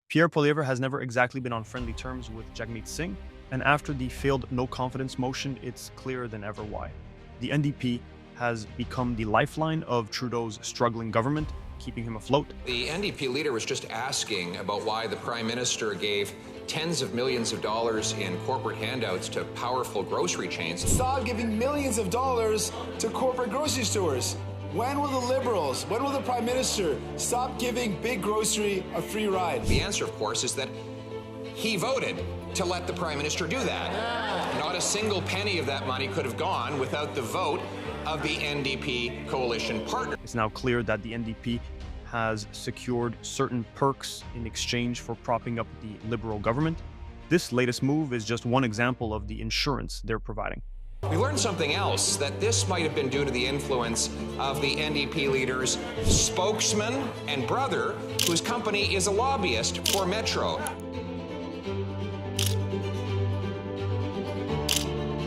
Pierre Poilievre has never exactly been on friendly terms with Jagmeet Singh, and after the failed no-confidence motion, it's clearer than ever why. The NDP has become the lifeline of Trudeau's struggling government, keeping him afloat. The NDP leader was just asking about why the Prime Minister gave tens of millions of dollars in corporate handouts to powerful grocery chains. Stop giving millions of dollars to corporate grocery stores. When will the Liberals, when will the Prime Minister stop giving big grocery a free ride? The answer, of course, is that he voted to let the Prime Minister do that. Not a single penny of that money could have gone without the vote of the NDP coalition partner. It's now clear that the NDP has secured certain perks in exchange for propping up the Liberal government. This latest move is just one example of the insurance they're providing. We learned something else, that this might have been due to the influence of the NDP leader's spokesman and brother, whose company is a lobbyist for Metro.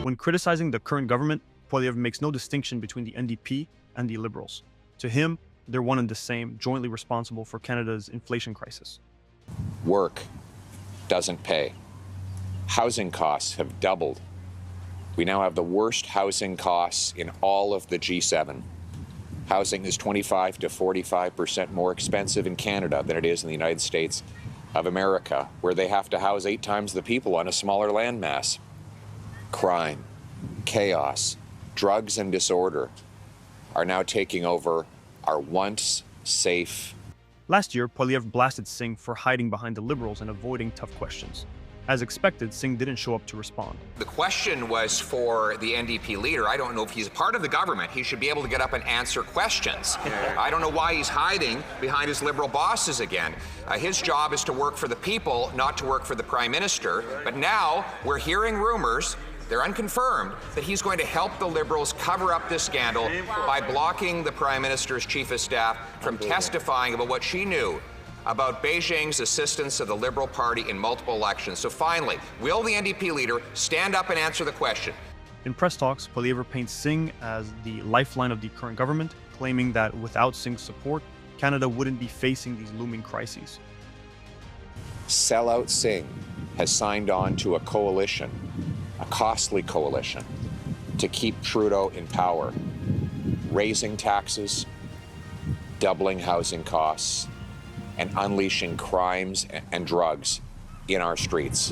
When criticizing the current government, Poilievre makes no distinction between the NDP and the Liberals. To him, they're one and the same, jointly responsible for Canada's inflation crisis. Work doesn't pay. Housing costs have doubled. We now have the worst housing costs in all of the G7. Housing is 25 to 45% more expensive in Canada than it is in the United States of America, where they have to house 8 times the people on a smaller landmass. Crime, chaos, drugs and disorder are now taking over our once safe. Last year, Poilievre blasted Singh for hiding behind the Liberals and avoiding tough questions. As expected, Singh didn't show up to respond. The question was for the NDP leader. I don't know if he's part of the government. He should be able to get up and answer questions. I don't know why he's hiding behind his Liberal bosses again. His job is to work for the people, not to work for the Prime Minister. But now we're hearing rumors, they're unconfirmed, that he's going to help the Liberals cover up this scandal by blocking the Prime Minister's chief of staff from testifying about what she knew about Beijing's assistance to the Liberal Party in multiple elections. So finally, will the NDP leader stand up and answer the question? In press talks, Poilievre paints Singh as the lifeline of the current government, claiming that without Singh's support, Canada wouldn't be facing these looming crises. Sellout Singh has signed on to a coalition, a costly coalition, to keep Trudeau in power, raising taxes, doubling housing costs, and unleashing crimes and drugs in our streets.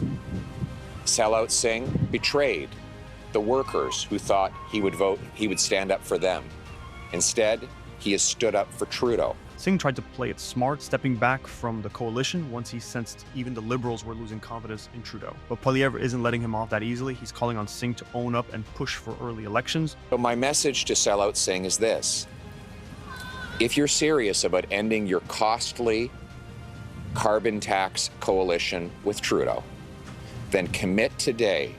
Sellout Singh betrayed the workers who thought he would stand up for them. Instead, he has stood up for Trudeau. Singh tried to play it smart, stepping back from the coalition once he sensed even the Liberals were losing confidence in Trudeau. But Poilievre isn't letting him off that easily. He's calling on Singh to own up and push for early elections. So my message to Sellout Singh is this. If you're serious about ending your costly carbon tax coalition with Trudeau, then commit today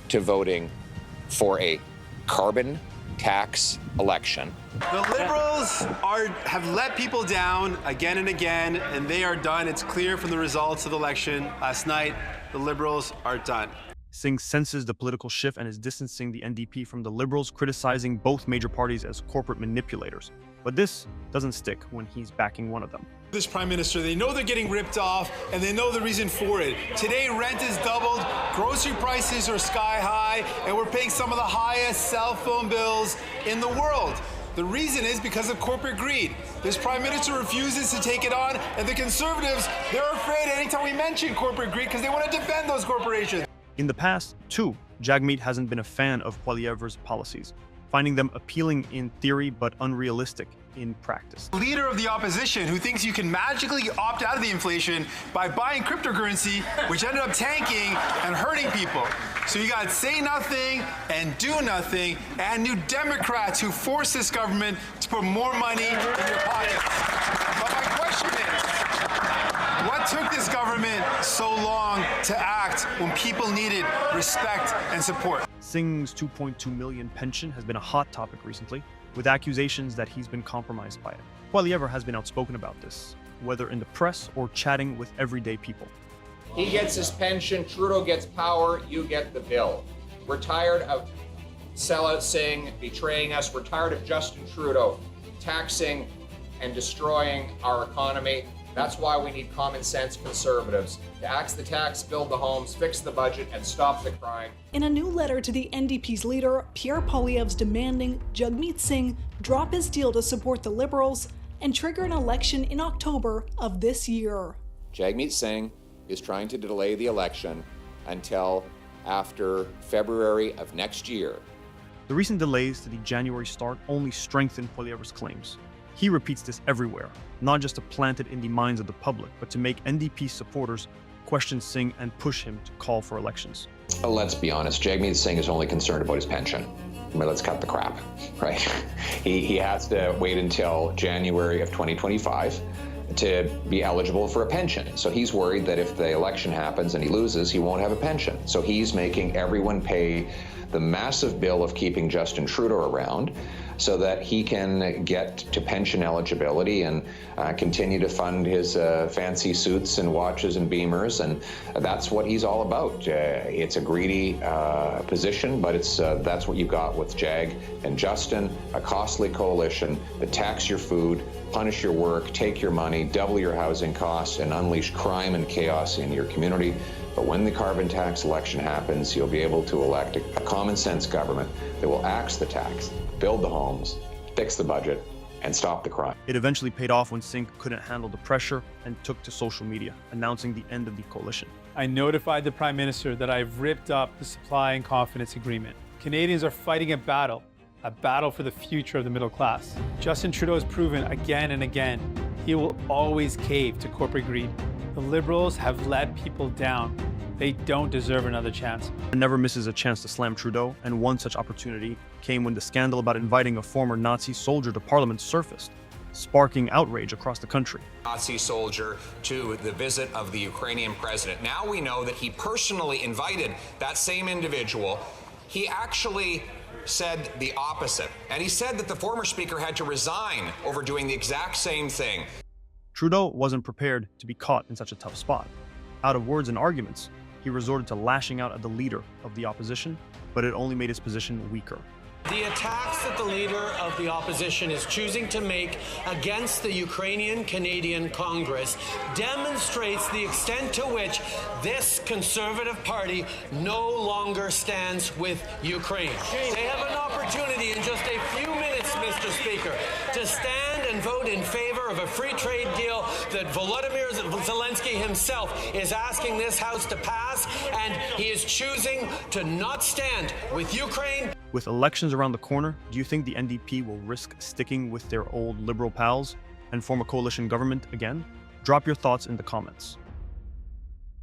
to voting for a carbon tax election. The Liberals have let people down again and again, and they are done. It's clear from the results of the election last night. The Liberals are done. Singh senses the political shift and is distancing the NDP from the Liberals, criticizing both major parties as corporate manipulators. But this doesn't stick when he's backing one of them. This Prime Minister, they know they're getting ripped off, and they know the reason for it. Today, rent is doubled, grocery prices are sky high, and we're paying some of the highest cell phone bills in the world. The reason is because of corporate greed. This Prime Minister refuses to take it on, and the Conservatives, they're afraid anytime we mention corporate greed because they want to defend those corporations. In the past, too, Jagmeet hasn't been a fan of Poilievre's policies, finding them appealing in theory but unrealistic in practice. Leader of the opposition who thinks you can magically opt out of the inflation by buying cryptocurrency, which ended up tanking and hurting people. So you got say nothing and do nothing, and New Democrats who force this government to put more money in your pockets. But my question is, what took this government so long to act when people needed respect and support? Singh's $2.2 million pension has been a hot topic recently, with accusations that he's been compromised by it. Poilievre has been outspoken about this, whether in the press or chatting with everyday people. He gets his pension, Trudeau gets power, you get the bill. We're tired of Sellout Singh betraying us. We're tired of Justin Trudeau taxing and destroying our economy. That's why we need common sense conservatives to axe the tax, build the homes, fix the budget, and stop the crime. In a new letter to the NDP's leader, Pierre Poilievre's demanding Jagmeet Singh drop his deal to support the Liberals and trigger an election in October of this year. Jagmeet Singh is trying to delay the election until after February of next year. The recent delays to the January start only strengthen Poilievre's claims. He repeats this everywhere, not just to plant it in the minds of the public, but to make NDP supporters question Singh and push him to call for elections. Let's be honest, Jagmeet Singh is only concerned about his pension. I mean, let's cut the crap, right? He has to wait until January of 2025 to be eligible for a pension. So he's worried that if the election happens and he loses, he won't have a pension. So he's making everyone pay the massive bill of keeping Justin Trudeau around so that he can get to pension eligibility and continue to fund his fancy suits and watches and Beamers, and that's what he's all about. It's a greedy position, but that's what you got with Jag and Justin, a costly coalition that tax your food, punish your work, take your money, double your housing costs, and unleash crime and chaos in your community. But when the carbon tax election happens, you'll be able to elect a common sense government that will axe the tax, build the homes, fix the budget, and stop the crime. It eventually paid off when Singh couldn't handle the pressure and took to social media, announcing the end of the coalition. I notified the Prime Minister that I've ripped up the supply and confidence agreement. Canadians are fighting a battle for the future of the middle class. Justin Trudeau has proven again and again he will always cave to corporate greed. The Liberals have let people down. They don't deserve another chance. Never misses a chance to slam Trudeau, and one such opportunity came when the scandal about inviting a former Nazi soldier to Parliament surfaced, sparking outrage across the country. Nazi soldier to the visit of the Ukrainian president. Now we know that he personally invited that same individual. He actually said the opposite, and he said that the former speaker had to resign over doing the exact same thing. Trudeau wasn't prepared to be caught in such a tough spot. Out of words and arguments, he resorted to lashing out at the leader of the opposition, but it only made his position weaker. The attacks that the leader of the opposition is choosing to make against the Ukrainian-Canadian Congress demonstrates the extent to which this Conservative Party no longer stands with Ukraine. They have an opportunity in just a few minutes, Mr. Speaker, to stand and vote in favor of a free trade deal that Volodymyr Zelensky himself is asking this House to pass, and he is choosing to not stand with Ukraine. With elections around the corner, do you think the NDP will risk sticking with their old Liberal pals and form a coalition government again? Drop your thoughts in the comments.